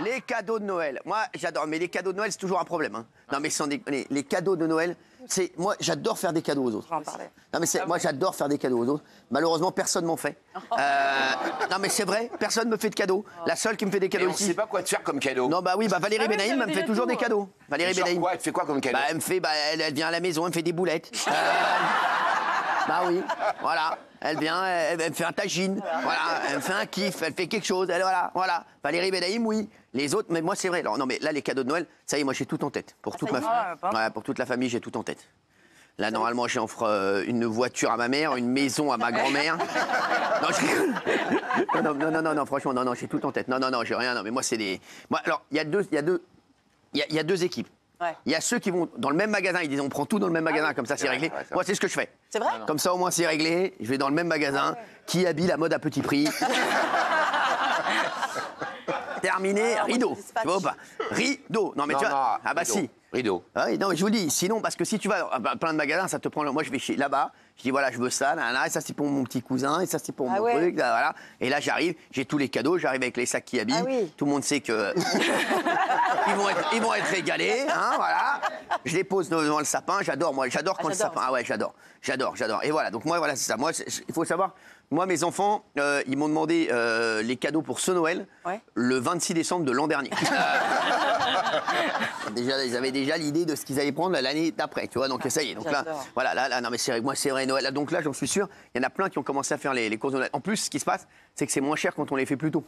Les cadeaux de Noël. Moi, j'adore. Mais les cadeaux de Noël, c'est toujours un problème. Hein. Non, mais sans déconner. Les cadeaux de Noël, c'est moi, j'adore faire des cadeaux aux autres. Non, mais moi, j'adore faire des cadeaux aux autres. Malheureusement, personne m'en fait. Non, mais c'est vrai, personne me fait de cadeaux. La seule qui me fait des cadeaux ici. On ne sait pas quoi te faire comme cadeau. Non, bah oui, bah Valérie Benaïm me fait toujours des cadeaux. Valérie Benaïm. Quoi, elle te fait quoi comme cadeau? Bah, elle me fait, elle vient à la maison, elle me fait des boulettes. Bah oui, voilà. Elle vient, elle me fait un tagine, voilà, elle me fait un kiff, elle fait quelque chose, elle, voilà. Valérie Benaïm, oui. Les autres, mais moi c'est vrai. Alors, non, mais là, les cadeaux de Noël, ça y est, moi j'ai tout en tête. Pour toute ma famille. Pour toute la famille, j'ai tout en tête. Là, normalement, j'offre une voiture à ma mère, une maison à ma grand-mère. Non, je rigole. Non, franchement, non, j'ai tout en tête. Non, j'ai rien. Non, mais moi, c'est des. Moi, alors, il y a deux équipes. Ouais. Il y a ceux qui vont dans le même magasin, ils disent on prend tout dans le même magasin, comme ça c'est réglé. Moi c'est ce que je fais. C'est vrai? Comme ça au moins c'est réglé, je vais dans le même magasin, qui habille la mode à petit prix. Terminé, rideau. Tu vois ou pas? Rideau. Non mais tu vois. Ah bah rideau. si. Rideau. Ah oui, non mais je vous dis, sinon parce que si tu vas dans plein de magasins, ça te prend. Moi je vais chez là-bas, je dis voilà je veux ça, là, et ça c'est pour mon petit cousin, et ça c'est pour mon truc, là, voilà. Et là j'arrive, j'ai tous les cadeaux, j'arrive avec les sacs qui habillent. Ah oui. Tout le monde sait que ils vont être régalés, hein, voilà. Je les pose devant le sapin, j'adore quand le sapin. Ah ouais, j'adore. Et voilà, donc moi voilà c'est ça. Moi il faut savoir. Moi, mes enfants, ils m'ont demandé les cadeaux pour ce Noël le 26 décembre de l'an dernier. Déjà, ils avaient déjà l'idée de ce qu'ils allaient prendre l'année d'après, tu vois. Donc ça y est. Donc là, voilà, là, non mais c'est vrai, moi c'est vrai Noël. Là, donc là, j'en suis sûr, il y en a plein qui ont commencé à faire les courses de Noël. En plus, ce qui se passe, c'est que c'est moins cher quand on les fait plus tôt.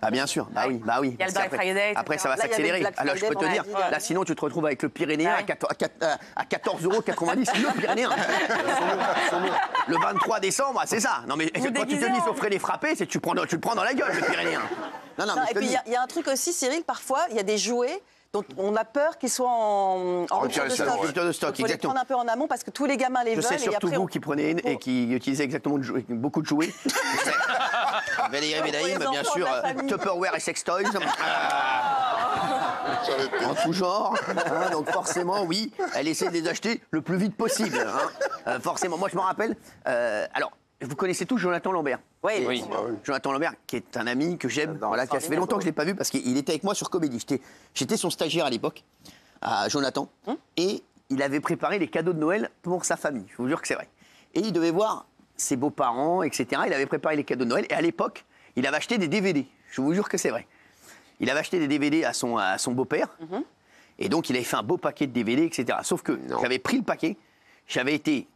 Ah bien sûr, bah oui. Il y a le Black Friday. Après, ça va s'accélérer. Alors je peux te dire, là, sinon tu te retrouves avec le Pyrénéen à 14,90 €, le Pyrénéen. Le 23 décembre, c'est ça. Non mais quand tu te dis offrir les frappés, c'est tu le prends dans la gueule, le Pyrénéen. Non, et puis il y a un truc aussi, Cyril, parfois il y a des jouets dont on a peur qu'ils soient en rupture de stock. Rupture de stock, exactement. Il faut les prendre un peu en amont parce que tous les gamins les veulent. Je sais surtout vous qui prenez et qui utilisez exactement beaucoup de jouets. Valérie Benaïm, bien sûr, Tupperware et sex toys. En tout genre. Hein, donc forcément, oui, elle essaie de les acheter le plus vite possible. Hein. Forcément. Moi, je m'en rappelle. Alors, vous connaissez tous Jonathan Lambert? Oui. Jonathan Lambert, qui est un ami que j'aime, voilà, qui a fait longtemps que je ne l'ai pas vu parce qu'il était avec moi sur Comédie. J'étais son stagiaire à l'époque, à Jonathan, et il avait préparé les cadeaux de Noël pour sa famille. Je vous jure que c'est vrai. Et il devait voir ses beaux-parents, etc. Il avait préparé les cadeaux de Noël, et à l'époque, il avait acheté des DVD. Je vous jure que c'est vrai. Il avait acheté des DVD à son beau-père, et donc il avait fait un beau paquet de DVD, etc. Sauf que j'avais pris le paquet, j'avais été...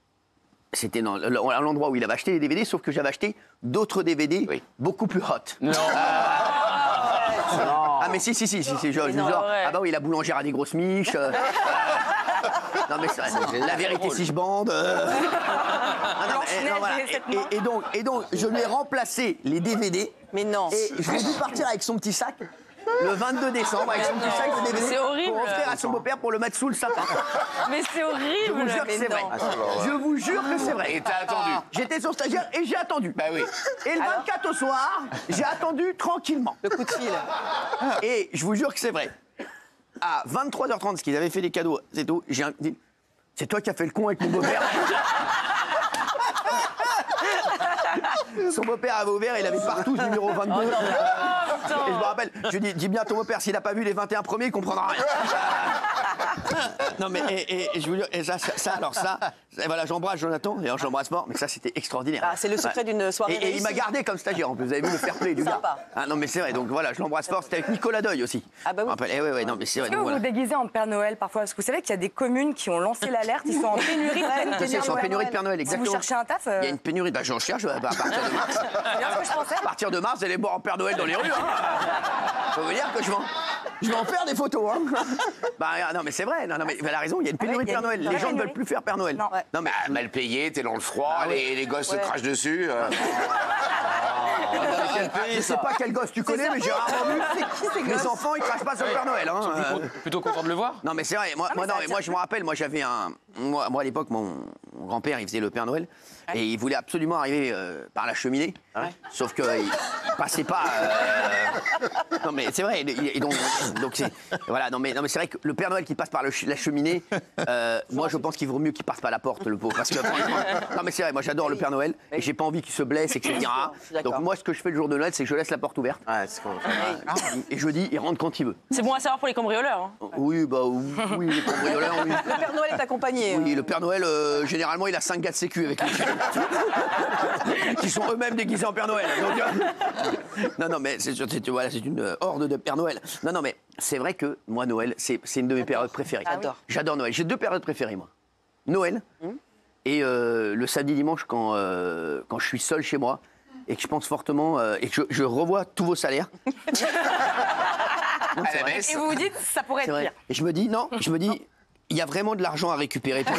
C'était à l'endroit où il avait acheté les DVD, sauf que j'avais acheté d'autres DVD beaucoup plus hot. Non. Ah mais si, genre, ah bah oui, la boulangère a des grosses miches. Non mais la vérité si je bande. Et donc, je lui ai remplacé les DVD. Mais non. Et je l'ai vu partir avec son petit sac. Le 22 décembre, avec son petit sac de DVD, c'est horrible. pour offrir à son beau-père pour le mettre sous le sapin. Mais c'est horrible. Je vous jure que c'est vrai. Je vous jure que c'est vrai. Et t'as attendu. J'étais son stagiaire et j'ai attendu. Bah oui. Et le 24 au soir, j'ai attendu tranquillement. Le coup de fil. Et je vous jure que c'est vrai. À 23h30, parce qu'ils avaient fait les cadeaux, c'est tout, j'ai dit, c'est toi qui as fait le con avec mon beau-père. Son beau-père avait ouvert, il avait partout ce numéro 22. Et je me rappelle, je lui dis bien à ton beau-père, s'il n'a pas vu les 21 premiers, il comprendra rien. Non mais et je vous dis, et ça, voilà, j'embrasse Jonathan, et j'embrasse fort, mais ça c'était extraordinaire. Ah, c'est le secret d'une soirée Et il m'a gardé comme stagiaire, en plus, vous avez vu le fair play du gars. Ah non mais c'est vrai, donc voilà, je l'embrasse fort, c'était avec Nicolas Deuil aussi. Ah bah oui. Non mais c'est vrai. Est-ce que vous vous déguisez en Père Noël parfois? Parce que vous savez qu'il y a des communes qui ont lancé l'alerte, ils sont en pénurie de Père Noël. Ils sont en pénurie de Père Noël, exactement. Si vous cherchez un taf, il y a une pénurie, j'en cherche à partir de mars. c'est bien ce que je pensais. À partir de mars, vous allez boire en Père Noël dans les rues. Faut vous dire que je vais en faire des photos. Bah non mais c'est vrai, non mais elle a raison, il y a une pénurie de Père Noël. Les gens ne veulent plus faire Père Noël. Non mais mal payé, t'es dans le froid, les gosses se crachent dessus. Je sais pas quel gosse tu connais, mais j'ai rarement vu. Mes enfants, ils crachent pas sur le Père Noël. Plutôt content de le voir. Non mais c'est vrai, moi je me rappelle, moi j'avais moi à l'époque, mon grand-père, il faisait le Père Noël. Et il voulait absolument arriver par la cheminée. Sauf qu'il passait pas. Non mais c'est vrai. Et donc c'est voilà. Non mais c'est vrai que le Père Noël qui passe par la cheminée, moi je pense qu'il vaut mieux qu'il passe par la porte, le pauvre. Parce que franchement, non mais c'est vrai. Moi j'adore le Père Noël et j'ai pas envie qu'il se blesse, etc. Donc moi ce que je fais le jour de Noël, c'est que je laisse la porte ouverte. Ouais, c'est Et je dis, il rentre quand il veut. C'est bon à savoir pour les cambrioleurs. Hein. Oui, oui, les cambrioleurs, oui. Le Père Noël est accompagné. Oui, le Père Noël, généralement, il a 5 gars de sécu avec lui. Qui sont eux-mêmes déguisés en Père Noël. Donc, non, mais c'est une horde de Père Noël. Non, mais c'est vrai que moi, Noël, c'est une de mes périodes préférées. J'adore Noël. J'ai 2 périodes préférées, moi. Noël et le samedi dimanche quand je suis seul chez moi et que je pense fortement et que je revois tous vos salaires. Non, À la messe. Et vous vous dites, ça pourrait c'est être vrai. pire. Et je me dis, il y a vraiment de l'argent à récupérer pour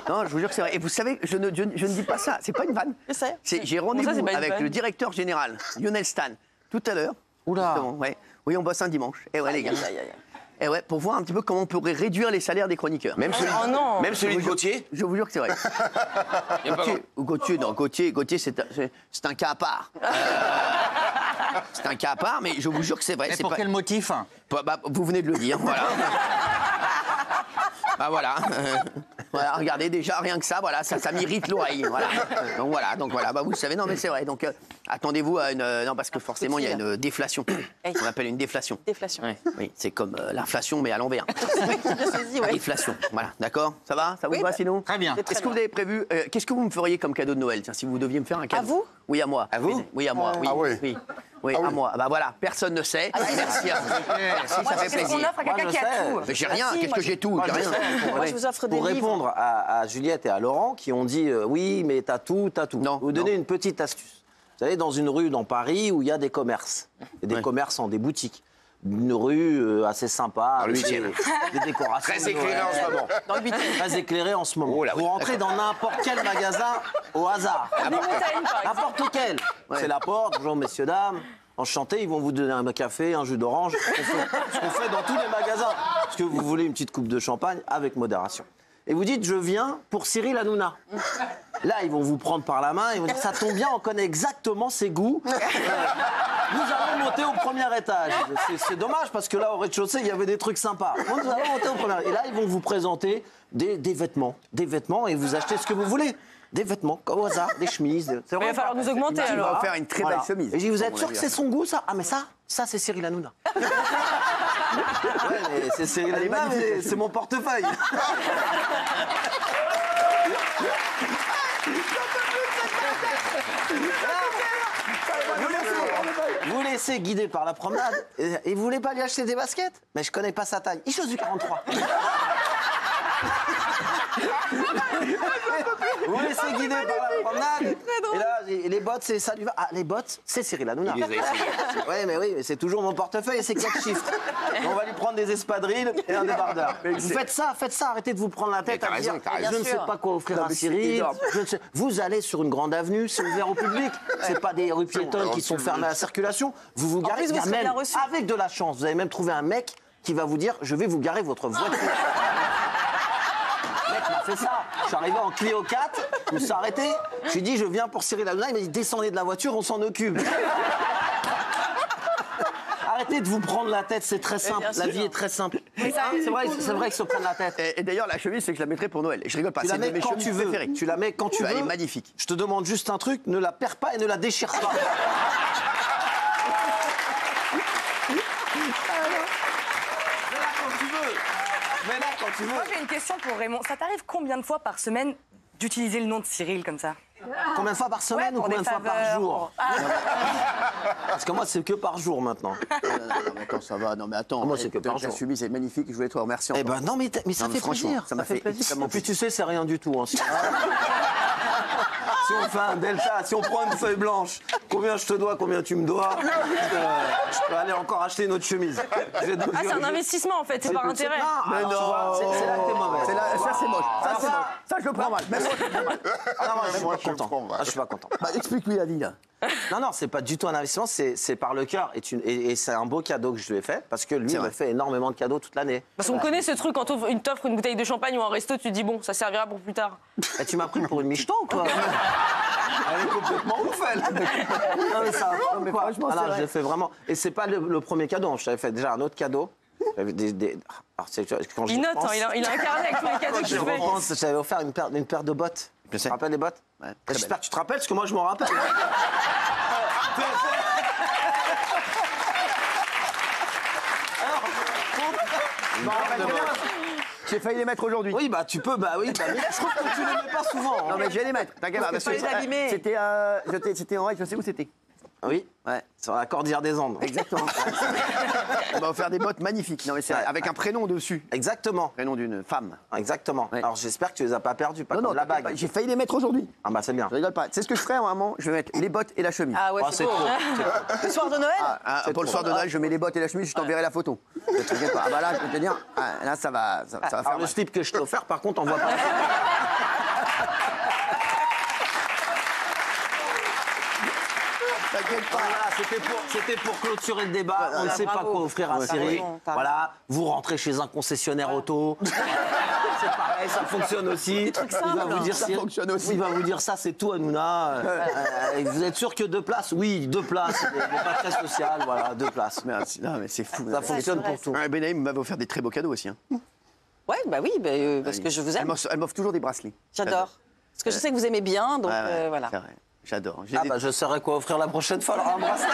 Non, je vous jure que c'est vrai. Et vous savez, je ne dis pas ça, c'est pas une vanne. Je sais. J'ai rendez-vous c'est pas une avec vanne. le directeur général, Lionel Stan, tout à l'heure. Oula. Justement, ouais. Oui, on bosse un dimanche. Et ouais, les gars. Et ouais, pour voir un petit peu comment on pourrait réduire les salaires des chroniqueurs. Même celui, Oh non. même celui de Gauthier. Je vous jure que c'est vrai. Y a pas Gauthier, c'est un cas à part. C'est un cas à part, mais je vous jure que c'est vrai. Mais c'est pour pas... quel motif? Vous venez de le dire, voilà. Bah voilà. Voilà, regardez déjà rien que ça, voilà, ça m'irrite l'oreille, voilà. Donc voilà, bah vous le savez, non mais c'est vrai. Donc attendez-vous à une, non parce que forcément il y a une déflation. On appelle une déflation. Déflation. Ouais, oui, c'est comme l'inflation mais à l'envers. Bien saisi, ouais. Déflation, voilà, d'accord. Ça va, ça vous va sinon? Très bien. Est-ce que vous avez prévu, qu'est-ce que vous me feriez comme cadeau de Noël, tiens, si vous deviez me faire un cadeau? À vous? Oui, à moi. À vous? Oui, à moi. Oui, Ah oui. oui, à moi. Bah voilà, personne ne sait. Merci à vous. Merci, ça fait Qu'est-ce qu'on plaisir. offre à quelqu'un Moi, qui je a sais. tout? Mais j'ai rien, qu'est-ce que j'ai tout? J'ai rien. Moi, je vous offre des Pour livres. répondre à Juliette et à Laurent qui ont dit oui, mais t'as tout. Non, Je vais vous donner non. une petite astuce. Vous savez, dans une rue dans Paris où il y a des commerces, et des Ouais. commerçants, des boutiques, une rue assez sympa, le avec des, 8e. des décorations. Très de éclairé Noël, en ce moment. Dans le 8e. Très éclairé en ce moment. Oh là, vous oui, rentrez dans n'importe quel magasin au hasard. N'importe lequel. C'est la porte, bonjour messieurs, dames. Enchanté, ils vont vous donner un café, un jus d'orange. Ce qu'on fait dans tous les magasins. Parce que vous voulez une petite coupe de champagne avec modération. Et vous dites, je viens pour Cyril Hanouna. Là, ils vont vous prendre par la main, ils vont dire, ça tombe bien, on connaît exactement ses goûts. Nous allons monter au premier étage. C'est dommage, parce que là, au rez-de-chaussée, il y avait des trucs sympas. Nous allons monter au premier étage. Et là, ils vont vous présenter des vêtements. Des vêtements, et vous achetez ce que vous voulez. Des vêtements, au hasard, des chemises. C'est Il va falloir nous augmenter Tu vas alors. offert une très belle chemise. Et j'ai dit, vous êtes Bon, sûr que c'est son goût, ça? Ah, mais ça c'est Cyril Hanouna. Ouais, mais c'est Cyril Elle est Hanouna, magnifique, mais c'est mon portefeuille. Vous laissez guider par la promenade et vous voulez pas lui acheter des baskets? Mais je connais pas sa taille. Il chose du 43. Vous laissez guider par la promenade. Et là, les bottes, c'est ça lui va. Ah, les bottes, c'est Cyril Hanouna. Il les a essayées. Ouais, mais oui, mais c'est toujours mon portefeuille et c'est 4 chiffres. On va lui prendre des espadrilles et un débardeur. Vous faites ça, arrêtez de vous prendre la tête Mais t'as à dire raison, t'as raison. je ne Bien sais sûr. pas quoi offrir Non, à mais c'est Cyril. énorme. Je ne sais- Vous allez sur une grande avenue, c'est ouvert au public. C'est pas des rues piétonnes qui sont fermées à la circulation. Vous vous garez. plus, vous Il y a serez même, bien reçu. avec de la chance, vous avez même trouvé un mec qui va vous dire je vais vous garer votre voiture. Le mec m'a fait ça. Je suis arrivé en Clio 4, je me suis arrêté. Je lui ai dit je viens pour Cyril Hanouna. Il m'a dit descendez de la voiture, on s'en occupe. Arrêtez de vous prendre la tête, c'est très simple. La vie est très simple. C'est vrai qu'ils se prennent la tête. Et d'ailleurs, la chemise, c'est que je la mettrai pour Noël. Et je rigole pas, Tu la c'est une de mets mes quand chemises tu veux. préférées. Tu la mets quand tu veux. Elle est magnifique. Je te demande juste un truc, ne la perds pas et ne la déchire pas. Mets-la quand tu veux. Mets-la quand tu veux. Moi, j'ai une question pour Raymond. Ça t'arrive combien de fois par semaine d'utiliser le nom de Cyril comme ça? Combien de fois par semaine ou pour combien des de fois par faveurs, jour Parce que moi, c'est que par jour maintenant. Non, mais attends, ça va. Non, mais attends. Moi, c'est que par la jour. chemise est magnifique. Je voulais te remercier. Eh encore. ben non, mais ça Non, mais fait franchement, plaisir. ça m'a fait plaisir. extrêmement Et puis tu sais, c'est rien du tout. Hein. Si on fait un delta, si on prend une feuille blanche, combien je te dois, combien tu me dois, je Je vais aller encore acheter une autre chemise. Ah, c'est un investissement en fait, c'est par intérêt. Mais non. C'est là que t'es mauvaise. Ça, c'est moche. Ça, c'est moche. Ça, je le prends mal. Même moi, je le prends mal. Ah non, je suis Moi, pas je le content. prends mal. Ah, je suis pas content. Bah, explique-lui la vie, là. Non, c'est pas du tout un investissement, c'est par le cœur. Et c'est un beau cadeau que je lui ai fait, parce que lui, C'est il me vrai. fait énormément de cadeaux toute l'année. Parce qu'on connaît ce truc, quand t'offres une bouteille de champagne ou un resto, tu te dis bon, ça servira pour plus tard. Et tu m'as pris pour une micheton ou quoi? Elle est complètement ouf, elle. Non, mais ça, mais quoi. franchement, c'est Alors, vrai. je l'ai fait vraiment. Et c'est pas le premier cadeau, je t'avais fait déjà un autre cadeau. J'avais alors, quand Il note, hein, il a un carnet avec tous les cadeaux Je qu'il fait. repense, j'avais offert une paire de bottes. Je Tu sais. te rappelles les bottes? Ouais, très J'espère que tu te rappelles, parce que moi, je m'en rappelle. J'ai failli les mettre aujourd'hui. Oui, bah tu peux, bah oui. Bah, mais je trouve que tu les mets pas souvent. Non, mais je vais les mettre. T'inquiète pas. Parce que faut les abîmer. C'était en vrai, je sais où c'était. Oui, Ouais. sur la cordillère des Andes. Exactement. On m'a offert des bottes magnifiques. Non, mais c'est Ouais. avec un prénom dessus. Exactement, Prénom d'une femme. exactement. Ouais. Alors j'espère que tu les as pas perdus, pas Non, non, comme la t'inquiète bague. pas, j'ai failli les mettre aujourd'hui. Ah bah c'est bien. Je rigole pas. C'est ce que je ferai à un moment. Je vais mettre les bottes et la chemise. Ah ouais, Oh, c'est beau. trop. Le soir de Noël Pour le soir de Noël, je mets les bottes et la chemise, je t'enverrai la photo. T'inquiète pas. Ah bah là, je peux te dire, là, ça va faire Alors le mal. slip que je t'ai offert, par contre, on voit pas. T'inquiète pas. Voilà, c'était pour clôturer le débat. On ne sait pas bravo. quoi offrir à Ouais, Cyril. raison, t'as Voilà, vous rentrez chez un concessionnaire auto. C'est pareil, ça fonctionne aussi. Il va vous dire Ça Cyril- fonctionne aussi. Il va vous dire ça, c'est tout, Hanouna. Vous êtes sûr que 2 places? Oui, 2 places. Il n'est pas très social, voilà, 2 places. Merci. Non, mais c'est fou. Ça fonctionne pour tout. Ouais, Benaïm m'avait offert des très beaux cadeaux aussi. Hein. Ouais, bah oui, parce que je vous aime. Elle m'offre toujours des bracelets. J'adore. Parce que je sais que vous aimez bien, donc Ouais, ouais, voilà. c'est vrai. J'adore. J'ai Ah des- bah je saurais quoi offrir la prochaine fois. Alors un bracelet.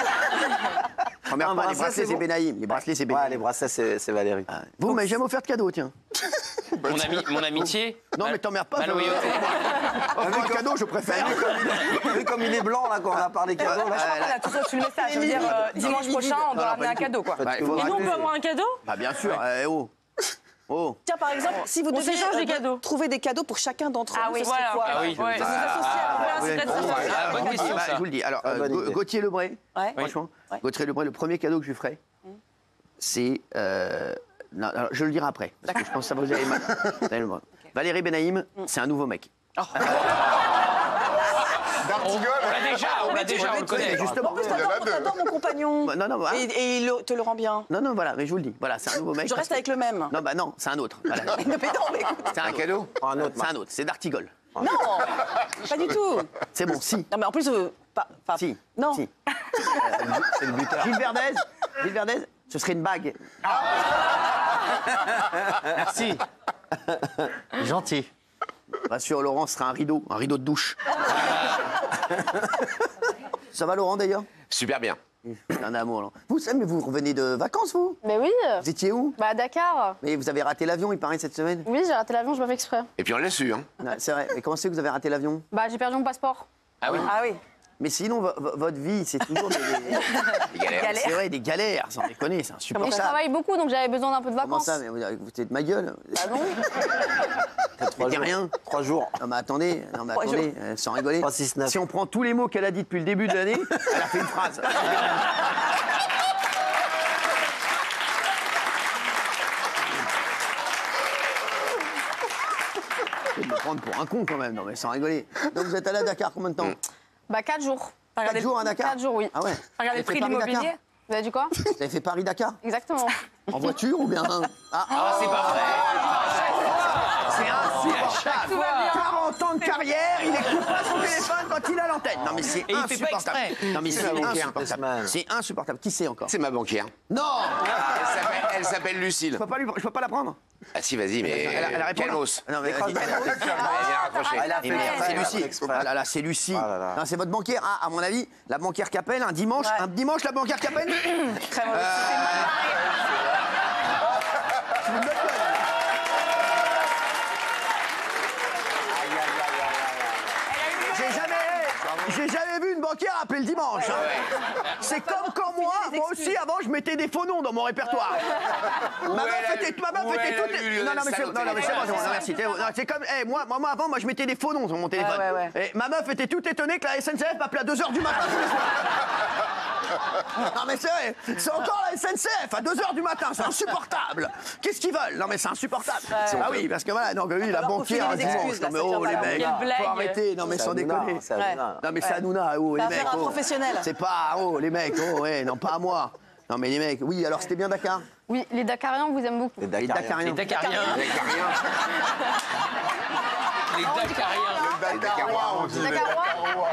Première un fois, les bracelet, bracelets, c'est c'est bon. Benaïm. Les bracelets, c'est Ouais, Benaïm. les bracelets, c'est Valérie. Ah, vous m'avez jamais offert de cadeau, tiens. Mon amitié. Non, mais t'emmerdes pas. Mal au yoté. Offre un cadeau, je préfère. Vous avez vu comme il est blanc là quand on a parlé cadeau là. Voilà, tout ça sur le message. Je veux dire, dimanche prochain, on doit non, ramener pas un du tout. cadeau, quoi. Bah, il faut Et nous, on raconter. peut avoir un cadeau? Bah, bien sûr. Oh. Oh. Tiens, par exemple, si vous On deviez s'échange des cadeaux. trouver des cadeaux pour chacun d'entre Ah vous, oui, ce serait voilà. quoi Ah oui, Ouais. je- Vous associez à Ah, un c'est secret de peut-être famille. Ah, bonne question, Bah, ça. je vous le dis. Alors, bonne idée. Gauthier Lebray, Ouais. franchement, Ouais. Gauthier Lebray, le premier cadeau que je lui ferai, c'est. Non, alors, je le dirai après, parce que je pense que ça va vous aller mal. Vous allez le voir. Valérie Benaïm, c'est un nouveau mec. D'Artigol. On l'a déjà, on le connaît. Mais justement. En plus, t'adores mon compagnon. Bah, non, non, voilà. Et il te le rend bien. Non, non, voilà, mais je vous le dis. Voilà, c'est un nouveau mec. Je reste avec le même. Non, bah non, c'est un autre. Voilà. Mais non, mais écoute. C'est un cadeau Un autre. C'est un autre, c'est d'Artigol. Non, pas du tout. C'est bon, si. Non, mais en plus, pas. Si. Non. Si. C'est le buteur. Gilles Verdez, ce serait une bague. Merci. Gentil. Rassure, Laurent, ce sera un rideau de douche. Ça va, Laurent, d'ailleurs? Super bien. C'est un amour, là. Vous savez, mais vous revenez de vacances, vous? Mais oui, Vous étiez où? bah à Dakar. Mais vous avez raté l'avion, il paraît, cette semaine. Oui, j'ai raté l'avion, je m'en fais exprès. Et puis on l'a su, hein. Ouais, c'est vrai. Mais comment c'est que vous avez raté l'avion? Bah j'ai perdu mon passeport. Ah oui. Ah oui. Mais sinon, votre vie, c'est toujours Les galères. C'est vrai, des galères, sans déconner, c'est Et je insupportable. travaille beaucoup, donc j'avais besoin d'un peu de Comment vacances. ça? Mais vous êtes de ma gueule? Bah non. Vous dites rien? 3 jours. Non mais attendez, sans rigoler. 3, 6, 9. Si on prend tous les mots qu'elle a dit depuis le début de l'année, elle a fait une phrase. Je vais me prendre pour un con quand même, non mais sans rigoler. Donc vous êtes allé à Dakar combien de temps? Bah 4 jours. 4 jours à Dakar? 4 jours, oui. Ah ouais. Regardez le Vous avez prix fait de l'immobilier. Paris-Dakar? Vous avez dit quoi? Vous avez fait Paris-Dakar? Exactement. En voiture ou bien? Ah, c'est pas vrai. C'est insupportable. Tout va bien. 40 ans de carrière, il écoute pas son téléphone quand il a l'antenne. Non mais c'est Et il fait pas insupportable. exprès. Non mais c'est insupportable. Desman. C'est insupportable. Qui c'est encore? C'est ma banquière. Non. Elle s'appelle Lucille. Je peux pas la prendre. Ah si, vas-y, mais Elle répond. calmos. Non mais Elle vient raccrocher. Elle a fait Et merde, c'est exprès, Lucie. exprès. Ah là là, c'est Lucie. Ah là là. Non, c'est votre banquière. Ah, à mon avis, la banquière qu'appelle un dimanche. Ouais. Un dimanche, la banquière qu'appelle. Très mauvais. J'ai jamais vu une banquière appeler le dimanche. hein. C'est comme quand moi aussi avant je mettais des faux noms dans mon répertoire. Ma meuf était toutes. Non mais c'est bon, non, merci. Non, c'est comme moi avant je mettais des faux noms sur mon téléphone. ouais. Et ma meuf était toute étonnée que la SNCF m'appelait à 2h du matin tous les soirs. Non mais c'est vrai, c'est encore la SNCF à 2h du matin, c'est insupportable. Qu'est-ce qu'ils veulent? Non mais c'est insupportable. Ah oui, parce que voilà, donc oui, la Alors, banquière faut filer des dimanche. excuses, Non là, mais ça oh tient les pas. mecs, Quelle blague. faut arrêter. Non mais sans déconner. C'est Hanouna. Non mais c'est Hanouna, oh les T'as mecs. affaire à un oh. professionnel. C'est pas, oh les mecs, oh ouais, non pas à moi. Non mais les mecs, oui, alors c'était bien Dakar? Oui, les Dakariens vous aiment beaucoup. Les Les Dakariens. Les Dakariens. Dakariens. Les Dakariens. Les Dakarois, on dit. Les Dakarois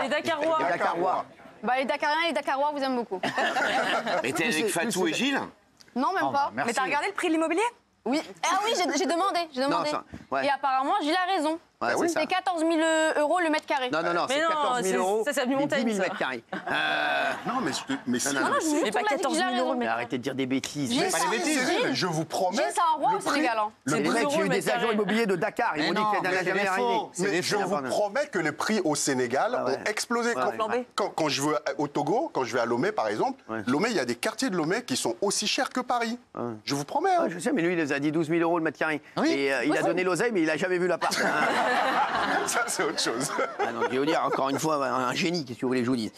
Les Dakarois. Les Dakarois. Bah, les Dakariens et les Dakarois vous aiment beaucoup. Mais t'es avec Fatou et Gilles? Non, même pas. Mais t'as regardé le prix de l'immobilier? Oui. Ah oui, j'ai demandé. Non, ça, ouais. Et apparemment, Gilles a raison. Ouais, c'est ça. C'est 14 000 € le mètre carré. Non, Mais c'est non, 14 000 euros. ça, c'est avenue mais 10 Montaigne, 000 ça. mètres carrés. Non, mais si. non, non, Je vous jure, Mais pas tout le monde a dit que 14 Gilles a 000 euros raison. le Mais mètre. arrêtez de dire des bêtises. Gilles, Cyril, je vous promets. Gilles, c'est un roi le au prix- Sénégal. Hein. Les C'est 12 mecs, euros j'ai eu le des mètre agents carré. immobiliers de Dakar. Ils m'ont dit que ça n'a jamais arrivé. Mais je vous promets que les prix au Sénégal Ah ouais. ont explosé. Ouais, ouais. Quand je vais au Togo, quand je vais à Lomé, par exemple, Ouais. Lomé, il y a des quartiers de Lomé qui sont aussi chers que Paris. Je vous promets. hein. Ouais, je sais, mais lui, il les a dit 12 000 euros le mètre carré. Oui. Et il a donné l'oseille, mais il a jamais vu l'appart. Ça, c'est autre chose. Ah, donc, je vais vous dire, encore une fois, un génie, qu'est-ce que vous voulez que je vous dise?